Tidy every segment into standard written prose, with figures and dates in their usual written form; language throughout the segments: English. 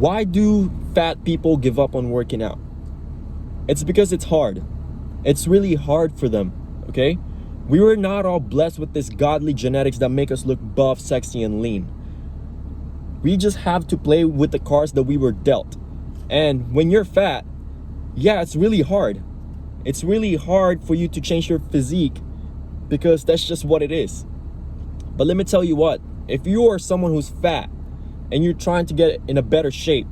Why do fat people give up on working out? It's because it's hard. It's really hard for them, okay? We were not all blessed with this godly genetics that make us look buff, sexy, and lean. We just have to play with the cards that we were dealt. And when you're fat, yeah, it's really hard. It's really hard for you to change your physique because that's just what it is. But let me tell you what, if you are someone who's fat and you're trying to get in a better shape,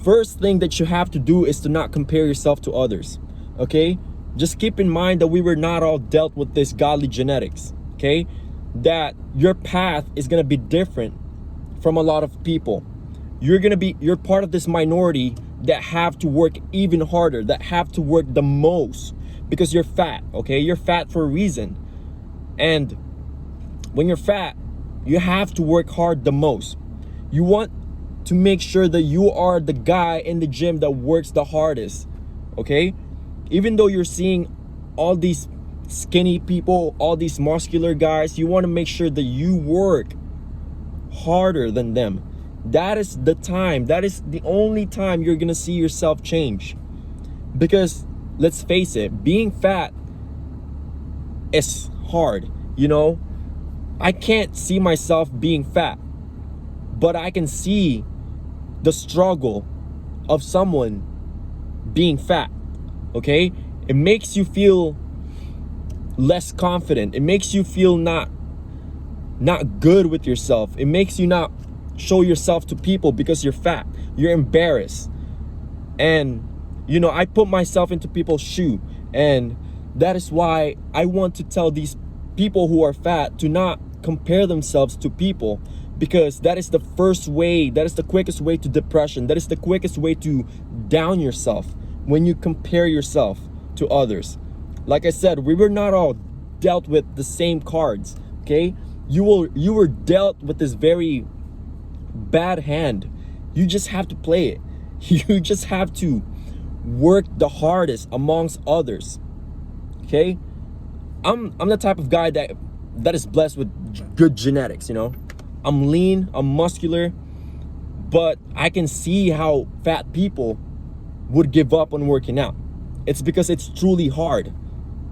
first thing that you have to do is to not compare yourself to others, okay? Just keep in mind that we were not all dealt with this godly genetics, okay? That your path is gonna be different from a lot of people. You're part of this minority that have to work even harder, that have to work the most because you're fat, okay? You're fat for a reason. And when you're fat, you have to work hard the most. You want to make sure that you are the guy in the gym that works the hardest, okay? Even though you're seeing all these skinny people, all these muscular guys, you want to make sure that you work harder than them. That is the time, that is the only time you're gonna see yourself change. Because let's face it, being fat is hard, you know? I can't see myself being fat, but I can see the struggle of someone being fat, okay? It makes you feel less confident. It makes you feel not good with yourself. It makes you not show yourself to people because you're fat. You're embarrassed. And, you know, I put myself into people's shoe, and that is why I want to tell these people who are fat to not compare themselves to people, because that is the first way, that is the quickest way to depression. That is the quickest way to down yourself, when you compare yourself to others. Like I said, we were not all dealt with the same cards, okay? You were dealt with this very bad hand. You just have to play it. You just have to work the hardest amongst others, okay? I'm the type of guy that is blessed with good genetics, you know? I'm lean, I'm muscular, but I can see how fat people would give up on working out. It's because it's truly hard,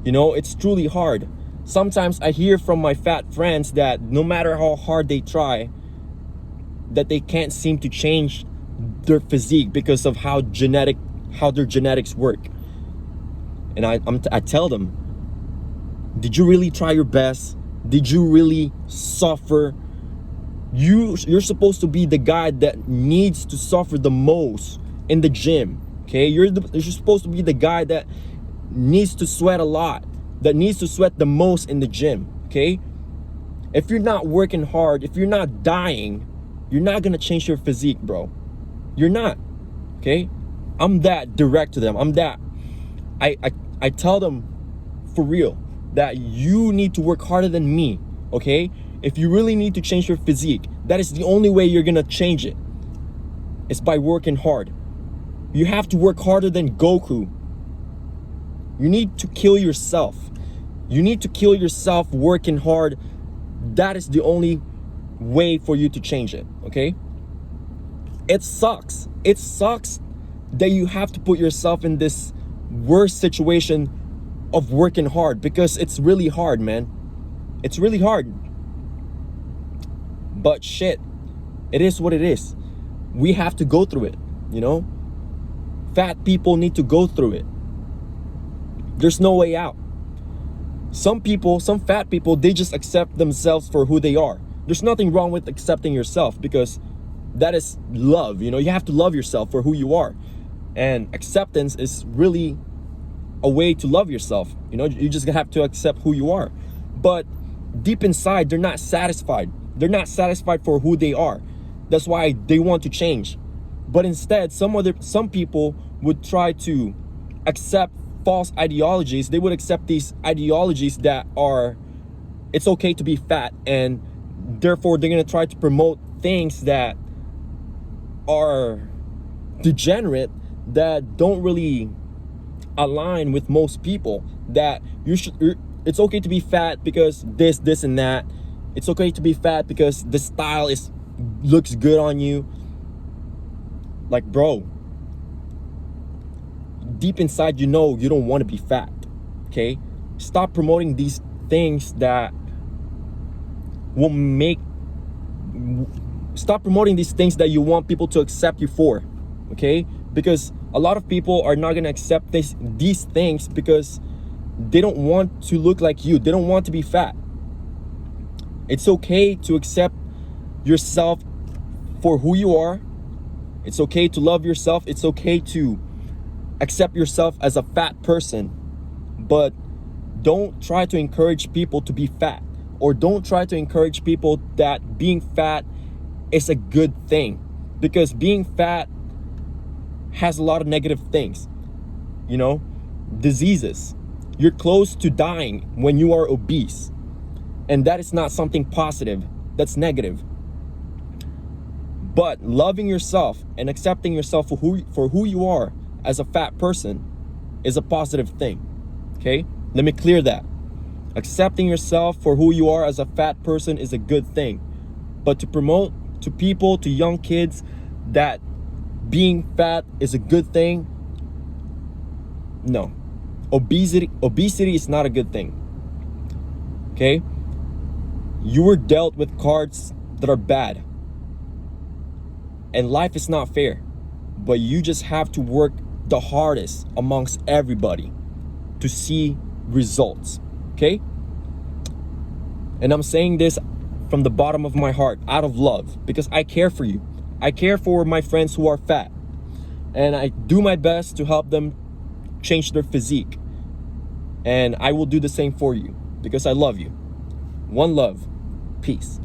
you know? It's truly hard. Sometimes I hear from my fat friends that no matter how hard they try, that they can't seem to change their physique because of how their genetics work. And I tell them, did you really try your best? Did you really suffer? You're supposed to be the guy that needs to suffer the most in the gym, okay? You're supposed to be the guy that needs to sweat a lot, that needs to sweat the most in the gym, okay? If you're not working hard, if you're not dying, you're not gonna change your physique, bro. You're not, okay? I'm that direct to them. I tell them for real that you need to work harder than me, okay? If you really need to change your physique, that is the only way you're gonna change it. It's by working hard. You have to work harder than Goku. You need to kill yourself. You need to kill yourself working hard. That is the only way for you to change it, okay? It sucks. It sucks that you have to put yourself in this worst situation of working hard, because it's really hard, man. It's really hard. But shit, it is what it is. We have to go through it, you know? Fat people need to go through it. There's no way out. Some fat people, they just accept themselves for who they are. There's nothing wrong with accepting yourself, because that is love, you know? You have to love yourself for who you are. And acceptance is really a way to love yourself, you know? You just have to accept who you are. But deep inside, they're not satisfied. They're not satisfied for who they are. That's why they want to change. But instead, some people would try to accept false ideologies. They would accept these ideologies that are, it's okay to be fat, and therefore they're gonna try to promote things that are degenerate, that don't really align with most people. That it's okay to be fat because this and that. It's okay to be fat because the style looks good on you. Like, bro, deep inside, you know you don't want to be fat. Okay? Stop promoting these things that will make, stop promoting these things that you want people to accept you for. Okay? Because a lot of people are not going to accept these things because they don't want to look like you. They don't want to be fat. It's okay to accept yourself for who you are. It's okay to love yourself. It's okay to accept yourself as a fat person. But don't try to encourage people to be fat, or don't try to encourage people that being fat is a good thing, because being fat has a lot of negative things, you know, diseases. You're close to dying when you are obese, and that is not something positive. That's negative. But loving yourself and accepting yourself for who you are as a fat person is a positive thing. Okay? Let me clear that. Accepting yourself for who you are as a fat person is a good thing. But to promote to people, to young kids, that being fat is a good thing, no. Obesity is not a good thing. Okay? You were dealt with cards that are bad. And life is not fair. But you just have to work the hardest amongst everybody to see results. Okay? And I'm saying this from the bottom of my heart, out of love, because I care for you. I care for my friends who are fat. And I do my best to help them change their physique. And I will do the same for you because I love you. One love. Peace.